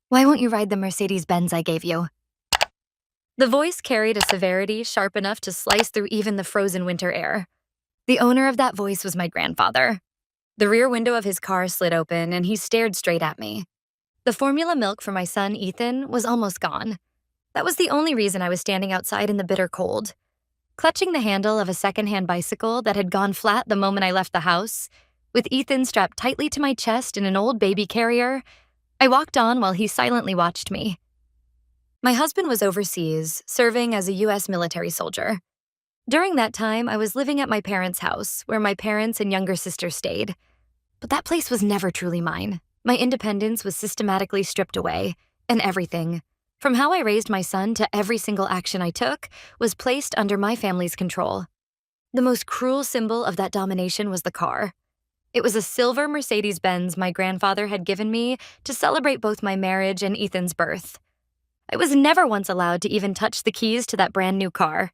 Why won't you ride the Mercedes-Benz I gave you? The voice carried a severity sharp enough to slice through even the frozen winter air. The owner of that voice was my grandfather. The rear window of his car slid open, and he stared straight at me. The formula milk for my son, Ethan, was almost gone. That was the only reason I was standing outside in the bitter cold. Clutching the handle of a secondhand bicycle that had gone flat the moment I left the house, with Ethan strapped tightly to my chest in an old baby carrier, I walked on while he silently watched me. My husband was overseas, serving as a U.S. military soldier. During that time, I was living at my parents' house, where my parents and younger sister stayed. But that place was never truly mine. My independence was systematically stripped away, and everything, from how I raised my son to every single action I took, was placed under my family's control. The most cruel symbol of that domination was the car. It was a silver Mercedes-Benz my grandfather had given me to celebrate both my marriage and Ethan's birth. I was never once allowed to even touch the keys to that brand new car.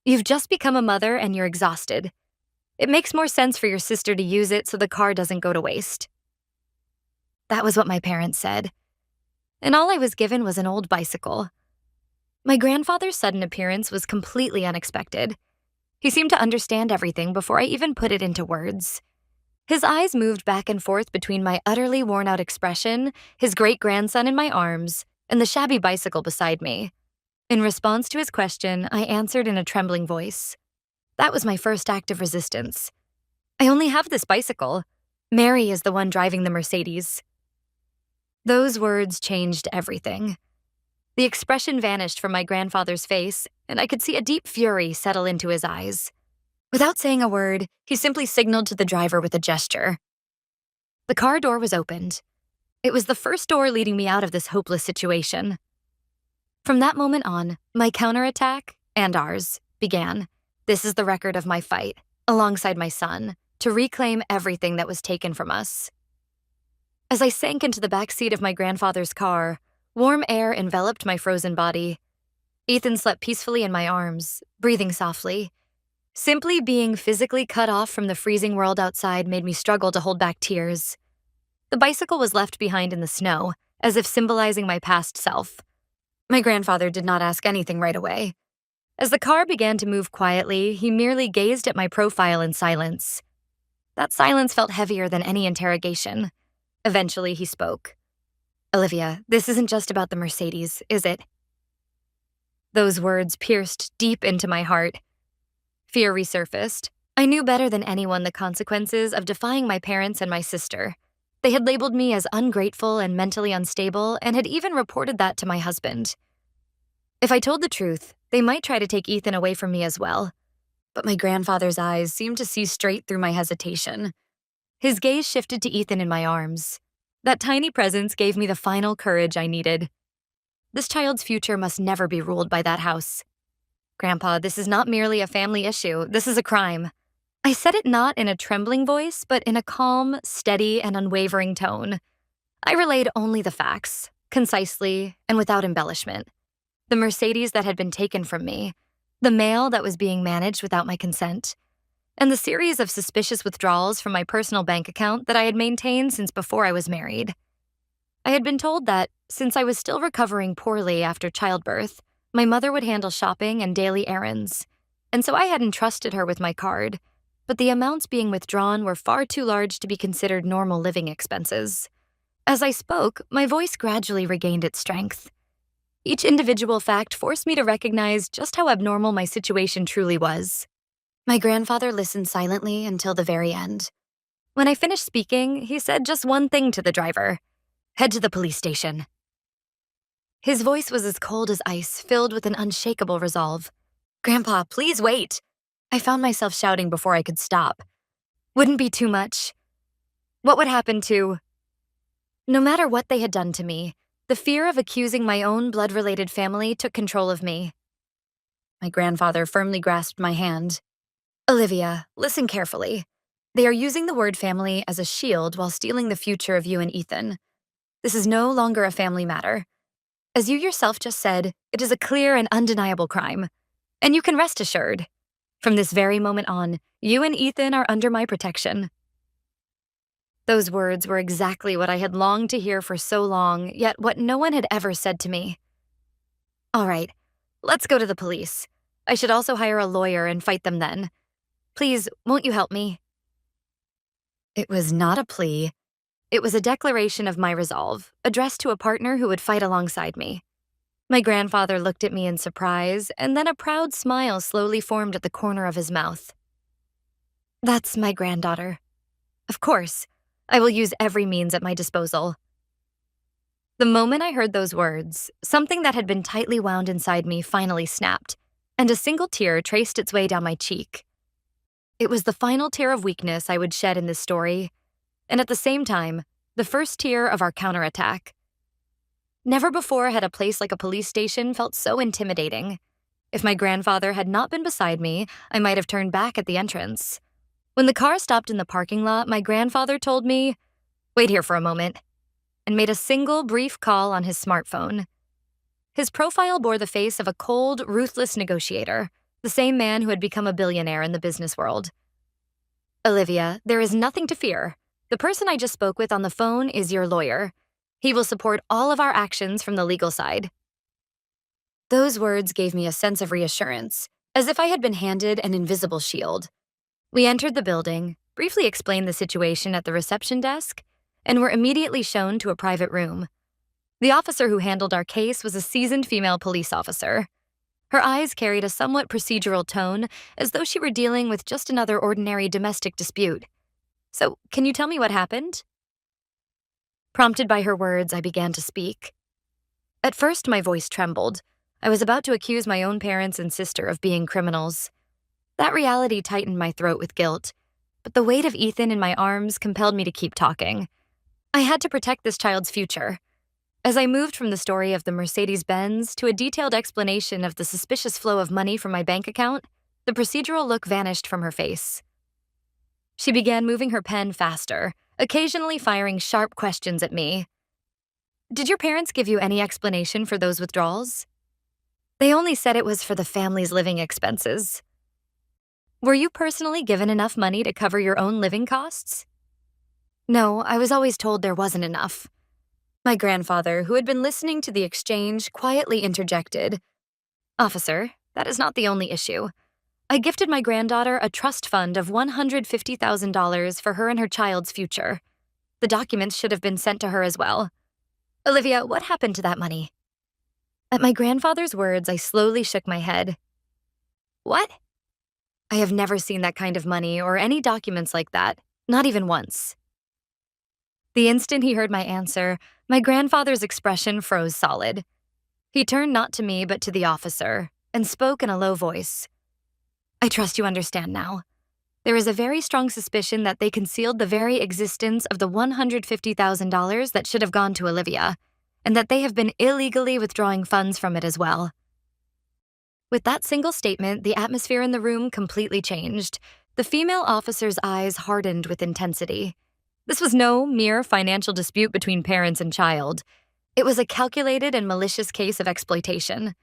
You've just become a mother and you're exhausted. It makes more sense for your sister to use it so the car doesn't go to waste. That was what my parents said. And all I was given was an old bicycle. My grandfather's sudden appearance was completely unexpected. He seemed to understand everything before I even put it into words. His eyes moved back and forth between my utterly worn-out expression, his great-grandson in my arms, and the shabby bicycle beside me. In response to his question, I answered in a trembling voice. That was my first act of resistance. I only have this bicycle. Mary is the one driving the Mercedes. Those words changed everything. The expression vanished from my grandfather's face, and I could see a deep fury settle into his eyes. Without saying a word, he simply signaled to the driver with a gesture. The car door was opened. It was the first door leading me out of this hopeless situation. From that moment on, my counterattack, and ours, began. This is the record of my fight, alongside my son, to reclaim everything that was taken from us. As I sank into the back seat of my grandfather's car, warm air enveloped my frozen body. Ethan slept peacefully in my arms, breathing softly. Simply being physically cut off from the freezing world outside made me struggle to hold back tears. The bicycle was left behind in the snow, as if symbolizing my past self. My grandfather did not ask anything right away. As the car began to move quietly, he merely gazed at my profile in silence. That silence felt heavier than any interrogation. Eventually, he spoke. "Olivia, this isn't just about the Mercedes, is it?" Those words pierced deep into my heart. Fear resurfaced. I knew better than anyone the consequences of defying my parents and my sister. They had labeled me as ungrateful and mentally unstable and had even reported that to my husband. If I told the truth, they might try to take Ethan away from me as well. But my grandfather's eyes seemed to see straight through my hesitation. His gaze shifted to Ethan in my arms. That tiny presence gave me the final courage I needed. This child's future must never be ruled by that house. "Grandpa, this is not merely a family issue. This is a crime." I said it not in a trembling voice, but in a calm, steady, and unwavering tone. I relayed only the facts, concisely and without embellishment. The Mercedes that had been taken from me, the mail that was being managed without my consent, and the series of suspicious withdrawals from my personal bank account that I had maintained since before I was married. I had been told that, since I was still recovering poorly after childbirth, my mother would handle shopping and daily errands, and so I had entrusted her with my card, but the amounts being withdrawn were far too large to be considered normal living expenses. As I spoke, my voice gradually regained its strength. Each individual fact forced me to recognize just how abnormal my situation truly was. My grandfather listened silently until the very end. When I finished speaking, he said just one thing to the driver: "Head to the police station." His voice was as cold as ice, filled with an unshakable resolve. "Grandpa, please wait." I found myself shouting before I could stop. Wouldn't be too much. What would happen to... No matter what they had done to me, the fear of accusing my own blood-related family took control of me. My grandfather firmly grasped my hand. "Olivia, listen carefully. They are using the word family as a shield while stealing the future of you and Ethan. This is no longer a family matter. As you yourself just said, it is a clear and undeniable crime. And you can rest assured. From this very moment on, you and Ethan are under my protection." Those words were exactly what I had longed to hear for so long, yet what no one had ever said to me. All right, let's go to the police. I should also hire a lawyer and fight them then. Please, won't you help me? It was not a plea. It was a declaration of my resolve, addressed to a partner who would fight alongside me. My grandfather looked at me in surprise, and then a proud smile slowly formed at the corner of his mouth. That's my granddaughter. Of course, I will use every means at my disposal. The moment I heard those words, something that had been tightly wound inside me finally snapped, and a single tear traced its way down my cheek. It was the final tear of weakness I would shed in this story, and at the same time, the first tear of our counterattack. Never before had a place like a police station felt so intimidating. If my grandfather had not been beside me, I might have turned back at the entrance. When the car stopped in the parking lot, my grandfather told me, "Wait here for a moment," and made a single brief call on his smartphone. His profile bore the face of a cold, ruthless negotiator, the same man who had become a billionaire in the business world. "Olivia, there is nothing to fear. The person I just spoke with on the phone is your lawyer. He will support all of our actions from the legal side." Those words gave me a sense of reassurance, as if I had been handed an invisible shield. We entered the building, briefly explained the situation at the reception desk, and were immediately shown to a private room. The officer who handled our case was a seasoned female police officer. Her eyes carried a somewhat procedural tone, as though she were dealing with just another ordinary domestic dispute. "So, can you tell me what happened?" Prompted by her words, I began to speak. At first, my voice trembled. I was about to accuse my own parents and sister of being criminals. That reality tightened my throat with guilt, but the weight of Ethan in my arms compelled me to keep talking. I had to protect this child's future. As I moved from the story of the Mercedes-Benz to a detailed explanation of the suspicious flow of money from my bank account, the procedural look vanished from her face. She began moving her pen faster, occasionally firing sharp questions at me. "Did your parents give you any explanation for those withdrawals?" "They only said it was for the family's living expenses." "Were you personally given enough money to cover your own living costs?" "No, I was always told there wasn't enough." My grandfather, who had been listening to the exchange, quietly interjected, "Officer, that is not the only issue. I gifted my granddaughter a trust fund of $150,000 for her and her child's future. The documents should have been sent to her as well. Olivia, what happened to that money?" At my grandfather's words, I slowly shook my head. "What?" "I have never seen that kind of money or any documents like that, not even once." The instant he heard my answer, my grandfather's expression froze solid. He turned not to me but to the officer and spoke in a low voice. "I trust you understand now. There is a very strong suspicion that they concealed the very existence of the $150,000 that should have gone to Olivia, and that they have been illegally withdrawing funds from it as well." With that single statement, the atmosphere in the room completely changed. The female officer's eyes hardened with intensity. This was no mere financial dispute between parents and child. It was a calculated and malicious case of exploitation.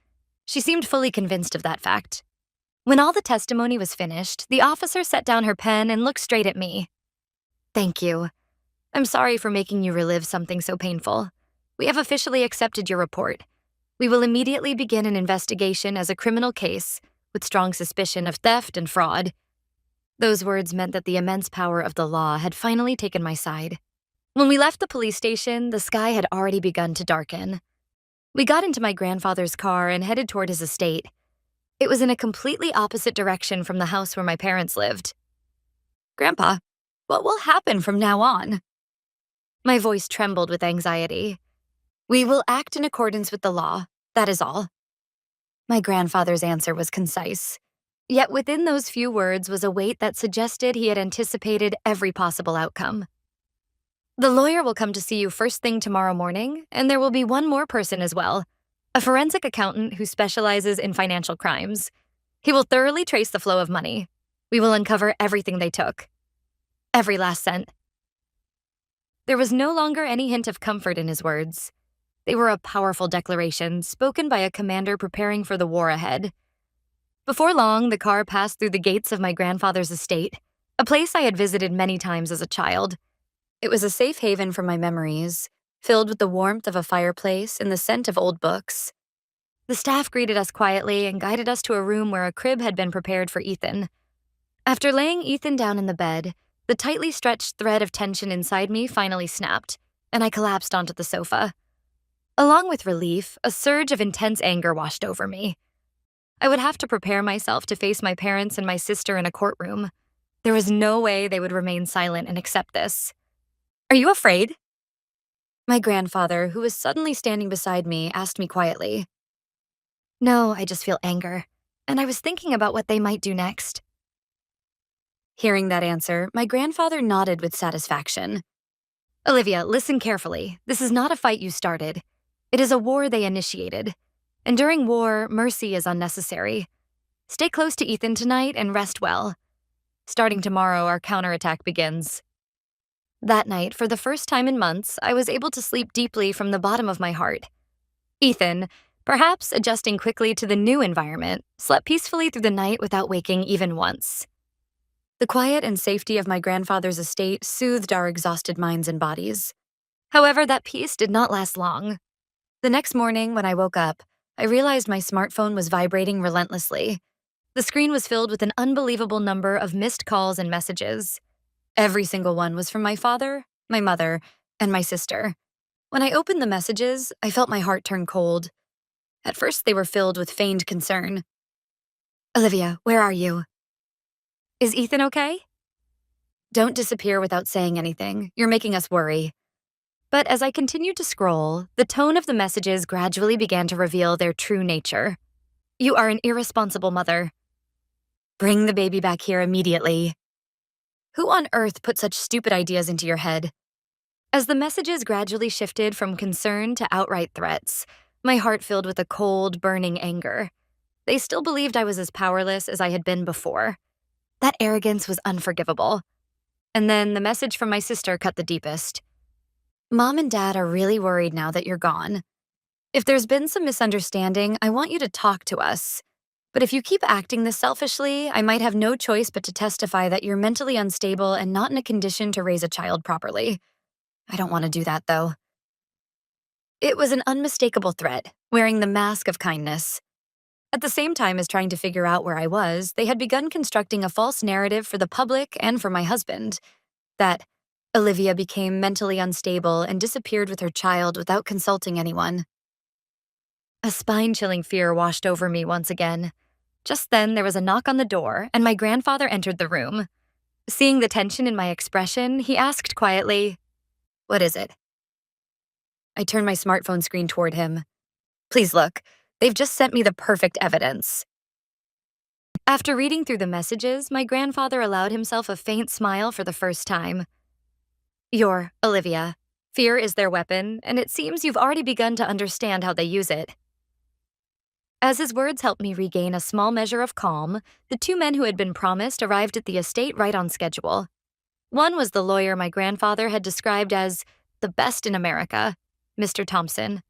She seemed fully convinced of that fact. When all the testimony was finished, the officer set down her pen and looked straight at me. "Thank you. I'm sorry for making you relive something so painful. We have officially accepted your report. We will immediately begin an investigation as a criminal case with strong suspicion of theft and fraud." Those words meant that the immense power of the law had finally taken my side. When we left the police station, the sky had already begun to darken. We got into my grandfather's car and headed toward his estate. It was in a completely opposite direction from the house where my parents lived. "Grandpa, what will happen from now on?" My voice trembled with anxiety. "We will act in accordance with the law, that is all." My grandfather's answer was concise. Yet within those few words was a weight that suggested he had anticipated every possible outcome. "The lawyer will come to see you first thing tomorrow morning, and there will be one more person as well, a forensic accountant who specializes in financial crimes. He will thoroughly trace the flow of money. We will uncover everything they took. Every last cent." There was no longer any hint of comfort in his words. They were a powerful declaration spoken by a commander preparing for the war ahead. Before long, the car passed through the gates of my grandfather's estate, a place I had visited many times as a child. It was a safe haven from my memories, filled with the warmth of a fireplace and the scent of old books. The staff greeted us quietly and guided us to a room where a crib had been prepared for Ethan. After laying Ethan down in the bed, the tightly stretched thread of tension inside me finally snapped, and I collapsed onto the sofa. Along with relief, a surge of intense anger washed over me. I would have to prepare myself to face my parents and my sister in a courtroom. There was no way they would remain silent and accept this. "Are you afraid?" My grandfather, who was suddenly standing beside me, asked me quietly. "No, I just feel anger, and I was thinking about what they might do next." Hearing that answer, my grandfather nodded with satisfaction. "Olivia, listen carefully. This is not a fight you started. It is a war they initiated. And during war, mercy is unnecessary. Stay close to Ethan tonight and rest well. Starting tomorrow, our counterattack begins." That night, for the first time in months, I was able to sleep deeply from the bottom of my heart. Ethan, perhaps adjusting quickly to the new environment, slept peacefully through the night without waking even once. The quiet and safety of my grandfather's estate soothed our exhausted minds and bodies. However, that peace did not last long. The next morning, when I woke up, I realized my smartphone was vibrating relentlessly. The screen was filled with an unbelievable number of missed calls and messages. Every single one was from my father, my mother, and my sister. When I opened the messages, I felt my heart turn cold. At first, they were filled with feigned concern. "Olivia, where are you? Is Ethan okay? Don't disappear without saying anything. You're making us worry." But as I continued to scroll, the tone of the messages gradually began to reveal their true nature. "You are an irresponsible mother. Bring the baby back here immediately. Who on earth put such stupid ideas into your head?" As the messages gradually shifted from concern to outright threats, my heart filled with a cold, burning anger. They still believed I was as powerless as I had been before. That arrogance was unforgivable. And then the message from my sister cut the deepest. "Mom and Dad are really worried now that you're gone. If there's been some misunderstanding, I want you to talk to us. But if you keep acting this selfishly, I might have no choice but to testify that you're mentally unstable and not in a condition to raise a child properly. I don't want to do that, though." It was an unmistakable threat, wearing the mask of kindness. At the same time as trying to figure out where I was, they had begun constructing a false narrative for the public and for my husband, that Olivia became mentally unstable and disappeared with her child without consulting anyone. A spine-chilling fear washed over me once again. Just then, there was a knock on the door, and my grandfather entered the room. Seeing the tension in my expression, he asked quietly, "What is it?" I turned my smartphone screen toward him. "Please look. They've just sent me the perfect evidence." After reading through the messages, my grandfather allowed himself a faint smile for the first time. "You're Olivia. Fear is their weapon, and it seems you've already begun to understand how they use it." As his words helped me regain a small measure of calm, the two men who had been promised arrived at the estate right on schedule. One was the lawyer my grandfather had described as the best in America, Mr. Thompson.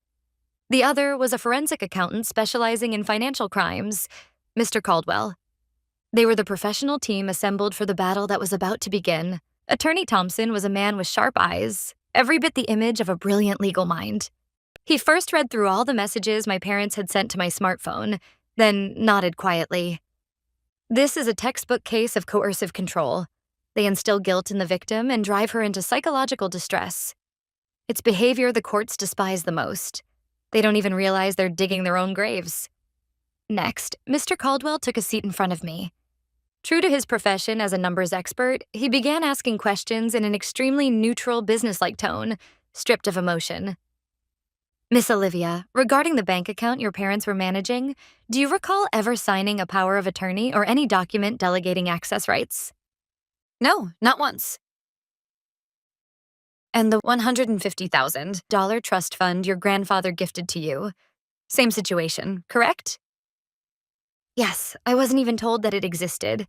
The other was a forensic accountant specializing in financial crimes, Mr. Caldwell. They were the professional team assembled for the battle that was about to begin. Attorney Thompson was a man with sharp eyes, every bit the image of a brilliant legal mind. He first read through all the messages my parents had sent to my smartphone, then nodded quietly. "This is a textbook case of coercive control. They instill guilt in the victim and drive her into psychological distress. It's behavior the courts despise the most. They don't even realize they're digging their own graves." Next, Mr. Caldwell took a seat in front of me. True to his profession as a numbers expert, he began asking questions in an extremely neutral, businesslike tone, stripped of emotion. "Miss Olivia, regarding the bank account your parents were managing, do you recall ever signing a power of attorney or any document delegating access rights?" "No, not once." "And the $150,000 trust fund your grandfather gifted to you? Same situation, correct?" "Yes, I wasn't even told that it existed."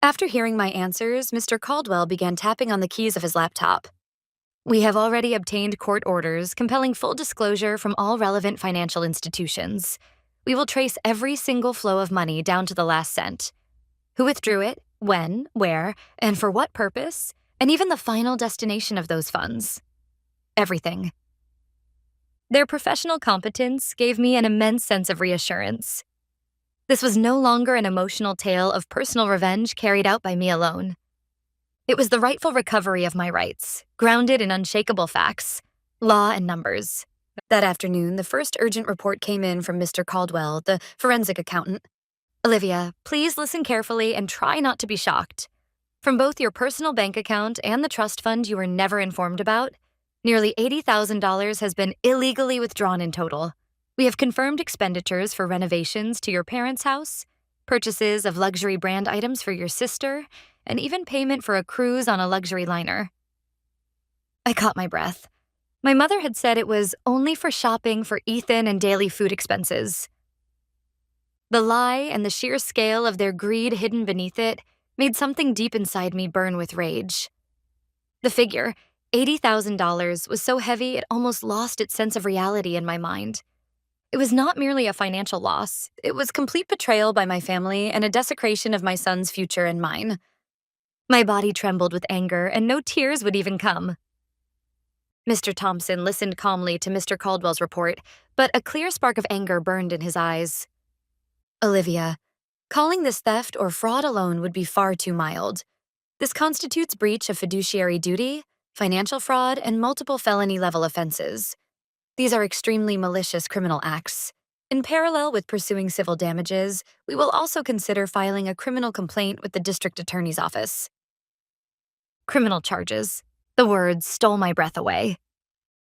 After hearing my answers, Mr. Caldwell began tapping on the keys of his laptop. "We have already obtained court orders compelling full disclosure from all relevant financial institutions. We will trace every single flow of money down to the last cent. Who withdrew it, when, where, and for what purpose, and even the final destination of those funds. Everything. Their professional competence gave me an immense sense of reassurance. This was no longer an emotional tale of personal revenge carried out by me alone. It was the rightful recovery of my rights, grounded in unshakable facts, law, and numbers. That afternoon, the first urgent report came in from Mr. Caldwell, the forensic accountant. Olivia, please listen carefully and try not to be shocked. From both your personal bank account and the trust fund you were never informed about, nearly $80,000 has been illegally withdrawn in total. We have confirmed expenditures for renovations to your parents' house, purchases of luxury brand items for your sister, and even payment for a cruise on a luxury liner. I caught my breath. My mother had said it was only for shopping for Ethan and daily food expenses. The lie and the sheer scale of their greed hidden beneath it made something deep inside me burn with rage. The figure, $80,000, was so heavy it almost lost its sense of reality in my mind. It was not merely a financial loss, it was complete betrayal by my family and a desecration of my son's future and mine. My body trembled with anger, and no tears would even come. Mr. Thompson listened calmly to Mr. Caldwell's report, but a clear spark of anger burned in his eyes. Olivia, calling this theft or fraud alone would be far too mild. This constitutes breach of fiduciary duty, financial fraud, and multiple felony-level offenses. These are extremely malicious criminal acts. In parallel with pursuing civil damages, we will also consider filing a criminal complaint with the district attorney's office. Criminal charges. The words stole my breath away.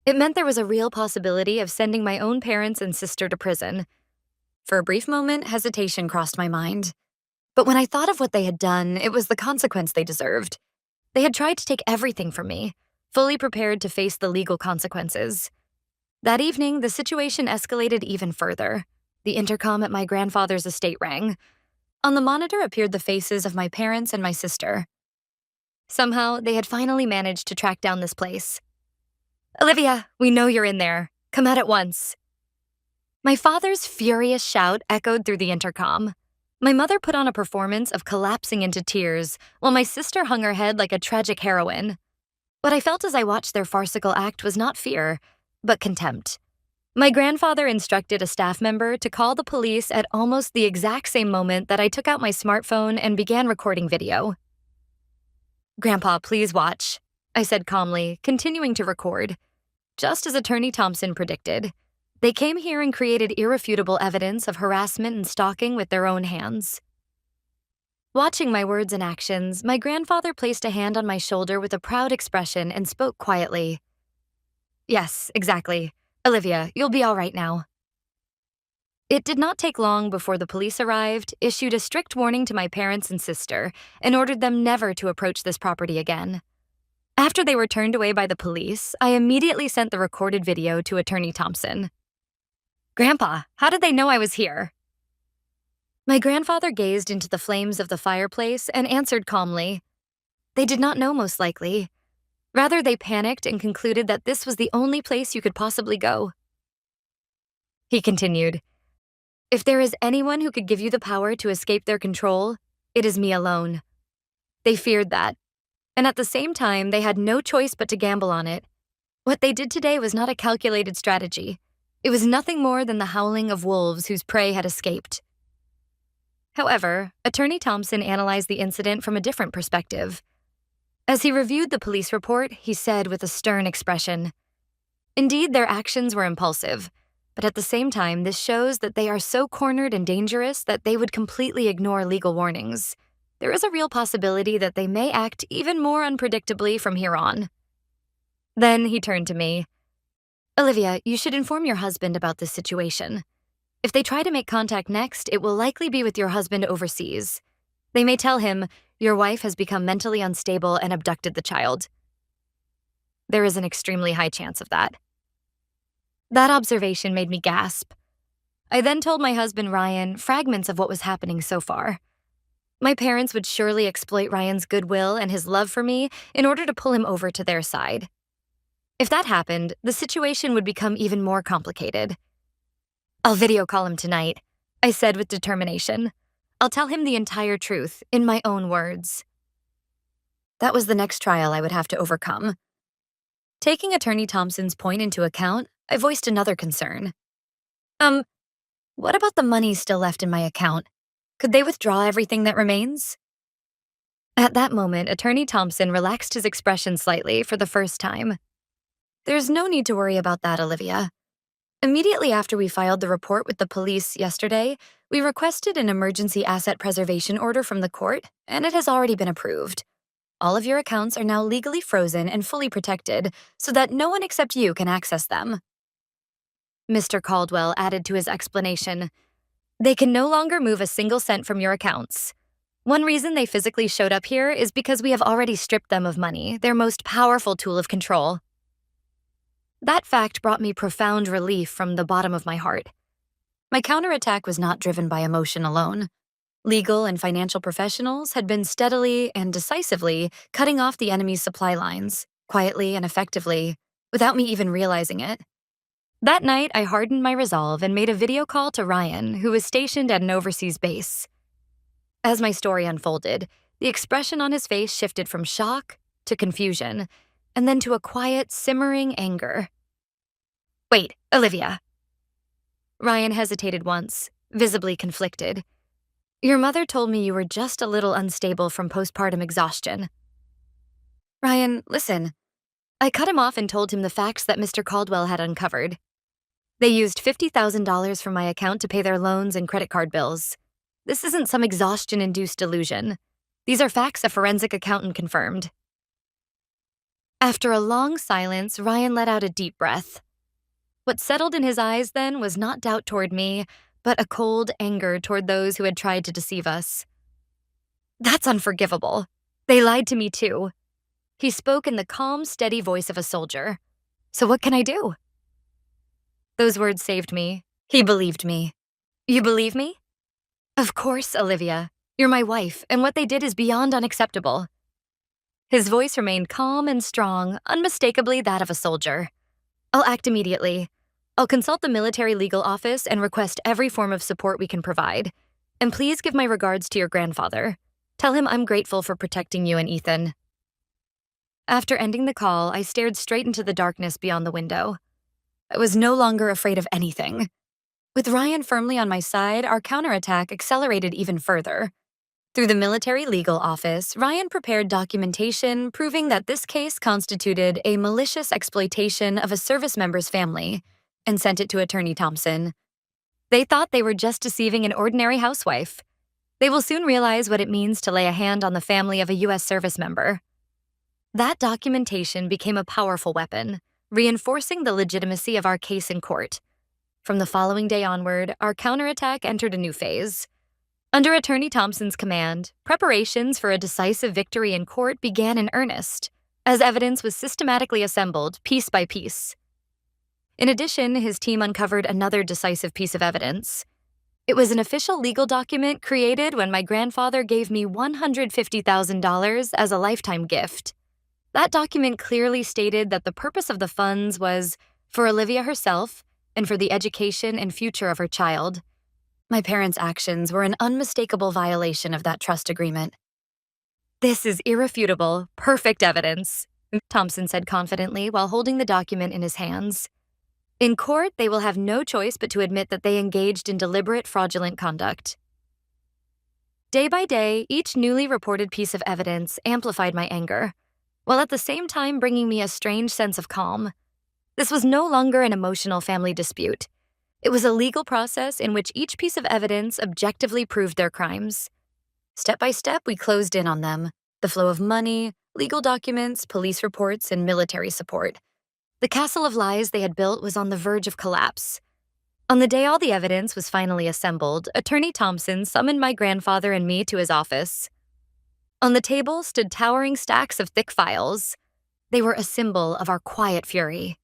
It meant there was a real possibility of sending my own parents and sister to prison. For a brief moment, hesitation crossed my mind. But when I thought of what they had done, it was the consequence they deserved. They had tried to take everything from me, fully prepared to face the legal consequences. That evening, the situation escalated even further. The intercom at my grandfather's estate rang. On the monitor appeared the faces of my parents and my sister. Somehow, they had finally managed to track down this place. Olivia, we know you're in there. Come out at once. My father's furious shout echoed through the intercom. My mother put on a performance of collapsing into tears, while my sister hung her head like a tragic heroine. What I felt as I watched their farcical act was not fear, but contempt. My grandfather instructed a staff member to call the police at almost the exact same moment that I took out my smartphone and began recording video. Grandpa, please watch, I said calmly, continuing to record. Just as Attorney Thompson predicted, they came here and created irrefutable evidence of harassment and stalking with their own hands. Watching my words and actions, my grandfather placed a hand on my shoulder with a proud expression and spoke quietly. Yes, exactly. Olivia, you'll be all right now. It did not take long before the police arrived, issued a strict warning to my parents and sister, and ordered them never to approach this property again. After they were turned away by the police, I immediately sent the recorded video to Attorney Thompson. Grandpa, how did they know I was here? My grandfather gazed into the flames of the fireplace and answered calmly. They did not know, most likely. Rather, they panicked and concluded that this was the only place you could possibly go. He continued, If there is anyone who could give you the power to escape their control, it is me alone. They feared that, and at the same time, they had no choice but to gamble on it. What they did today was not a calculated strategy. It was nothing more than the howling of wolves whose prey had escaped. However, Attorney Thompson analyzed the incident from a different perspective. As he reviewed the police report, he said with a stern expression, Indeed, their actions were impulsive, but at the same time, this shows that they are so cornered and dangerous that they would completely ignore legal warnings. There is a real possibility that they may act even more unpredictably from here on. Then he turned to me. Olivia, you should inform your husband about this situation. If they try to make contact next, it will likely be with your husband overseas. They may tell him, your wife has become mentally unstable and abducted the child. There is an extremely high chance of that. That observation made me gasp. I then told my husband Ryan fragments of what was happening so far. My parents would surely exploit Ryan's goodwill and his love for me in order to pull him over to their side. If that happened, the situation would become even more complicated. I'll video call him tonight, I said with determination. I'll tell him the entire truth, in my own words. That was the next trial I would have to overcome. Taking Attorney Thompson's point into account, I voiced another concern. Um, what about the money still left in my account? Could they withdraw everything that remains? At that moment, Attorney Thompson relaxed his expression slightly for the first time. There's no need to worry about that, Olivia. Immediately after we filed the report with the police yesterday, we requested an emergency asset preservation order from the court, and it has already been approved. All of your accounts are now legally frozen and fully protected so that no one except you can access them. Mr. Caldwell added to his explanation. They can no longer move a single cent from your accounts. One reason they physically showed up here is because we have already stripped them of money, their most powerful tool of control. That fact brought me profound relief from the bottom of my heart. My counterattack was not driven by emotion alone. Legal and financial professionals had been steadily and decisively cutting off the enemy's supply lines, quietly and effectively, without me even realizing it. That night, I hardened my resolve and made a video call to Ryan, who was stationed at an overseas base. As my story unfolded, the expression on his face shifted from shock to confusion, and then to a quiet, simmering anger. Wait, Olivia. Ryan hesitated once, visibly conflicted. Your mother told me you were just a little unstable from postpartum exhaustion. Ryan, listen. I cut him off and told him the facts that Mr. Caldwell had uncovered. They used $50,000 from my account to pay their loans and credit card bills. This isn't some exhaustion-induced delusion. These are facts a forensic accountant confirmed. After a long silence, Ryan let out a deep breath. What settled in his eyes then was not doubt toward me, but a cold anger toward those who had tried to deceive us. That's unforgivable. They lied to me too. He spoke in the calm, steady voice of a soldier. So what can I do? Those words saved me. He believed me. You believe me? Of course, Olivia. You're my wife, and what they did is beyond unacceptable. His voice remained calm and strong, unmistakably that of a soldier. I'll act immediately. I'll consult the military legal office and request every form of support we can provide. And please give my regards to your grandfather. Tell him I'm grateful for protecting you and Ethan. After ending the call, I stared straight into the darkness beyond the window. I was no longer afraid of anything. With Ryan firmly on my side, our counterattack accelerated even further. Through the military legal office, Ryan prepared documentation proving that this case constituted a malicious exploitation of a service member's family and sent it to Attorney Thompson. They thought they were just deceiving an ordinary housewife. They will soon realize what it means to lay a hand on the family of a U.S. service member. That documentation became a powerful weapon, reinforcing the legitimacy of our case in court. From the following day onward, our counterattack entered a new phase. Under Attorney Thompson's command, preparations for a decisive victory in court began in earnest, as evidence was systematically assembled piece by piece. In addition, his team uncovered another decisive piece of evidence. It was an official legal document created when my grandfather gave me $150,000 as a lifetime gift. That document clearly stated that the purpose of the funds was for Olivia herself and for the education and future of her child. My parents' actions were an unmistakable violation of that trust agreement. This is irrefutable, perfect evidence, Thompson said confidently while holding the document in his hands. In court, they will have no choice but to admit that they engaged in deliberate fraudulent conduct. Day by day, each newly reported piece of evidence amplified my anger, while at the same time bringing me a strange sense of calm. This was no longer an emotional family dispute. It was a legal process in which each piece of evidence objectively proved their crimes. Step by step, we closed in on them. The flow of money, legal documents, police reports, and military support. The castle of lies they had built was on the verge of collapse. On the day all the evidence was finally assembled, Attorney Thompson summoned my grandfather and me to his office. On the table stood towering stacks of thick files. They were a symbol of our quiet fury.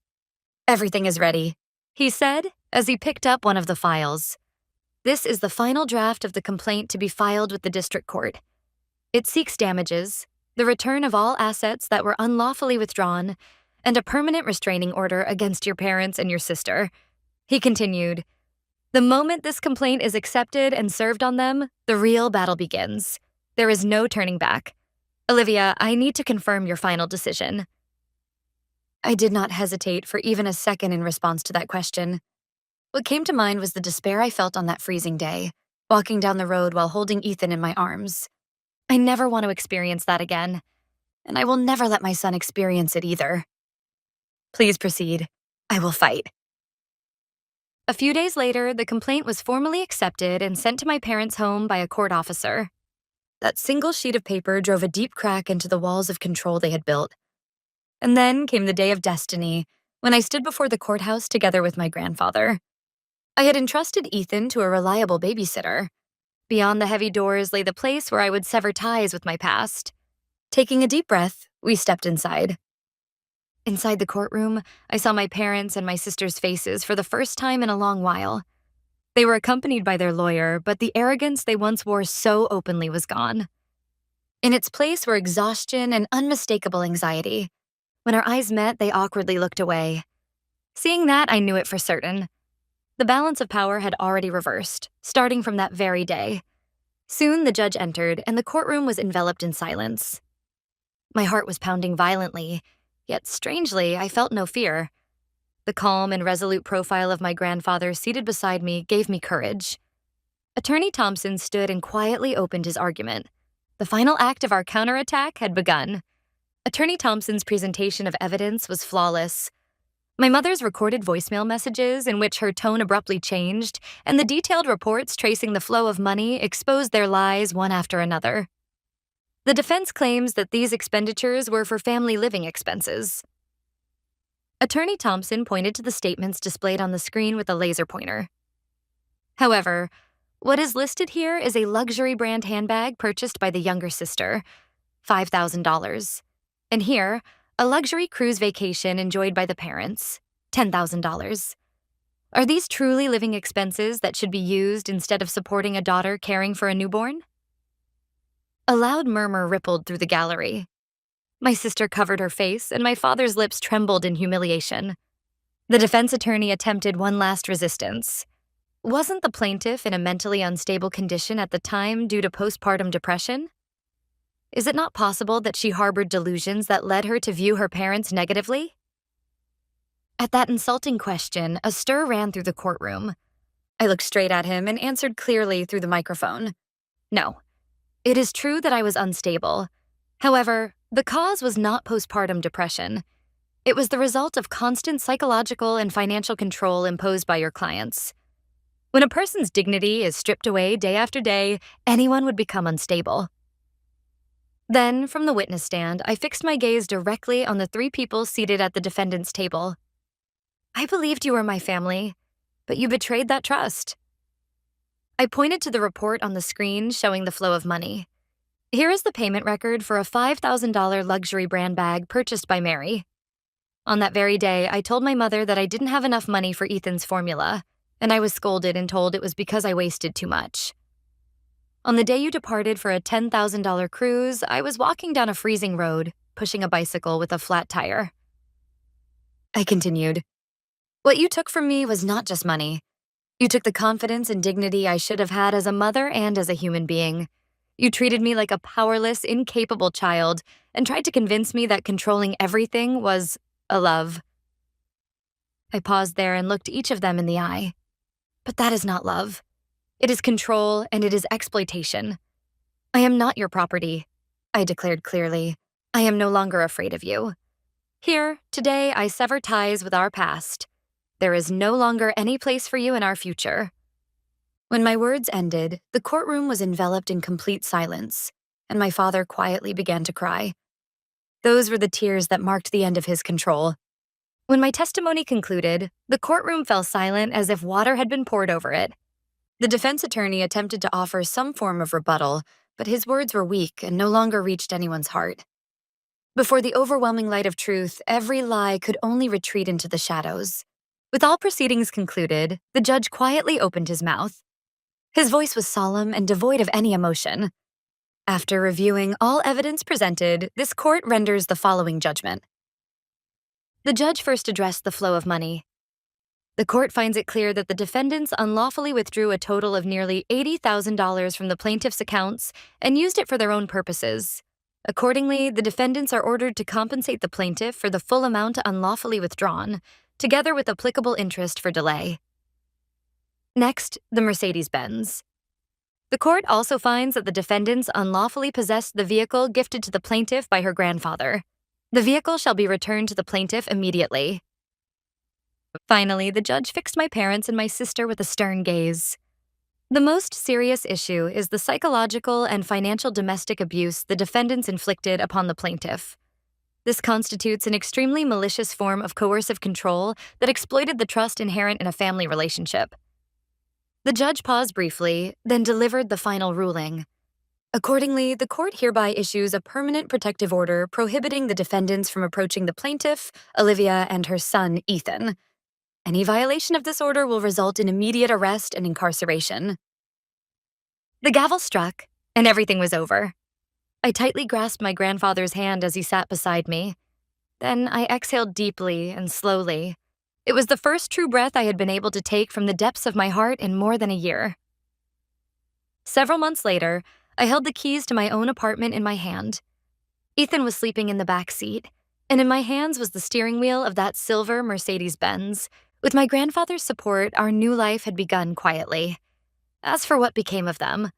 Everything is ready, he said as he picked up one of the files. This is the final draft of the complaint to be filed with the district court. It seeks damages, the return of all assets that were unlawfully withdrawn, and a permanent restraining order against your parents and your sister. He continued, the moment this complaint is accepted and served on them, the real battle begins. There is no turning back. Olivia, I need to confirm your final decision. I did not hesitate for even a second in response to that question. What came to mind was the despair I felt on that freezing day, walking down the road while holding Ethan in my arms. I never want to experience that again, and I will never let my son experience it either. Please proceed. I will fight. A few days later, the complaint was formally accepted and sent to my parents' home by a court officer. That single sheet of paper drove a deep crack into the walls of control they had built. And then came the day of destiny, when I stood before the courthouse together with my grandfather. I had entrusted Ethan to a reliable babysitter. Beyond the heavy doors lay the place where I would sever ties with my past. Taking a deep breath, we stepped inside. Inside the courtroom, I saw my parents' and my sister's faces for the first time in a long while. They were accompanied by their lawyer, but the arrogance they once wore so openly was gone. In its place were exhaustion and unmistakable anxiety. When our eyes met, they awkwardly looked away. Seeing that, I knew it for certain. The balance of power had already reversed, starting from that very day. Soon the judge entered, and the courtroom was enveloped in silence. My heart was pounding violently, yet strangely, I felt no fear. The calm and resolute profile of my grandfather seated beside me gave me courage. Attorney Thompson stood and quietly opened his argument. The final act of our counterattack had begun. Attorney Thompson's presentation of evidence was flawless. My mother's recorded voicemail messages, in which her tone abruptly changed, and the detailed reports tracing the flow of money exposed their lies one after another. The defense claims that these expenditures were for family living expenses. Attorney Thompson pointed to the statements displayed on the screen with a laser pointer. However, what is listed here is a luxury brand handbag purchased by the younger sister, $5,000. And here, a luxury cruise vacation enjoyed by the parents, $10,000. Are these truly living expenses that should be used instead of supporting a daughter caring for a newborn? A loud murmur rippled through the gallery. My sister covered her face, and my father's lips trembled in humiliation. The defense attorney attempted one last resistance. Wasn't the plaintiff in a mentally unstable condition at the time due to postpartum depression? Is it not possible that she harbored delusions that led her to view her parents negatively? At that insulting question, a stir ran through the courtroom. I looked straight at him and answered clearly through the microphone. No, it is true that I was unstable. However, the cause was not postpartum depression. It was the result of constant psychological and financial control imposed by your clients. When a person's dignity is stripped away day after day, anyone would become unstable. Then, from the witness stand, I fixed my gaze directly on the three people seated at the defendant's table. I believed you were my family, but you betrayed that trust. I pointed to the report on the screen showing the flow of money. Here is the payment record for a $5,000 luxury brand bag purchased by Mary. On that very day, I told my mother that I didn't have enough money for Ethan's formula, and I was scolded and told it was because I wasted too much. On the day you departed for a $10,000 cruise, I was walking down a freezing road, pushing a bicycle with a flat tire. I continued. What you took from me was not just money. You took the confidence and dignity I should have had as a mother and as a human being. You treated me like a powerless, incapable child and tried to convince me that controlling everything was a love. I paused there and looked each of them in the eye. But that is not love. It is control, and it is exploitation. I am not your property, I declared clearly. I am no longer afraid of you. Here, today, I sever ties with our past. There is no longer any place for you in our future. When my words ended, the courtroom was enveloped in complete silence, and my father quietly began to cry. Those were the tears that marked the end of his control. When my testimony concluded, the courtroom fell silent as if water had been poured over it. The defense attorney attempted to offer some form of rebuttal, but his words were weak and no longer reached anyone's heart. Before the overwhelming light of truth, every lie could only retreat into the shadows. With all proceedings concluded, the judge quietly opened his mouth. His voice was solemn and devoid of any emotion. After reviewing all evidence presented, this court renders the following judgment. The judge first addressed the flow of money. The court finds it clear that the defendants unlawfully withdrew a total of nearly $80,000 from the plaintiff's accounts and used it for their own purposes. Accordingly, the defendants are ordered to compensate the plaintiff for the full amount unlawfully withdrawn, together with applicable interest for delay. Next, the Mercedes-Benz. The court also finds that the defendants unlawfully possessed the vehicle gifted to the plaintiff by her grandfather. The vehicle shall be returned to the plaintiff immediately. Finally, the judge fixed my parents and my sister with a stern gaze. The most serious issue is the psychological and financial domestic abuse the defendants inflicted upon the plaintiff. This constitutes an extremely malicious form of coercive control that exploited the trust inherent in a family relationship. The judge paused briefly, then delivered the final ruling. Accordingly, the court hereby issues a permanent protective order prohibiting the defendants from approaching the plaintiff, Olivia, and her son, Ethan. Any violation of this order will result in immediate arrest and incarceration. The gavel struck, and everything was over. I tightly grasped my grandfather's hand as he sat beside me. Then I exhaled deeply and slowly. It was the first true breath I had been able to take from the depths of my heart in more than a year. Several months later, I held the keys to my own apartment in my hand. Ethan was sleeping in the back seat, and in my hands was the steering wheel of that silver Mercedes-Benz. With my grandfather's support, our new life had begun quietly. As for what became of them,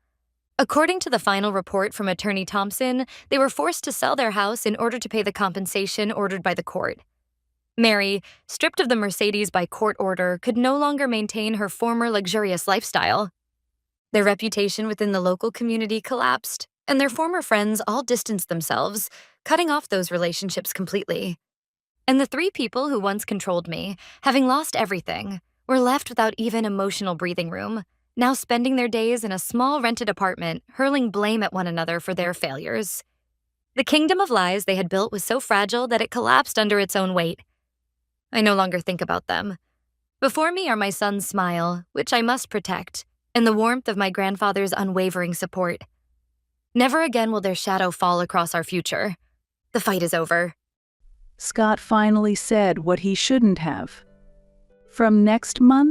according to the final report from Attorney Thompson, they were forced to sell their house in order to pay the compensation ordered by the court. Mary, stripped of the Mercedes by court order, could no longer maintain her former luxurious lifestyle. Their reputation within the local community collapsed, and their former friends all distanced themselves, cutting off those relationships completely. And the three people who once controlled me, having lost everything, were left without even emotional breathing room, now spending their days in a small rented apartment, hurling blame at one another for their failures. The kingdom of lies they had built was so fragile that it collapsed under its own weight. I no longer think about them. Before me are my son's smile, which I must protect, and the warmth of my grandfather's unwavering support. Never again will their shadow fall across our future. The fight is over. Scott finally said what he shouldn't have. From next month,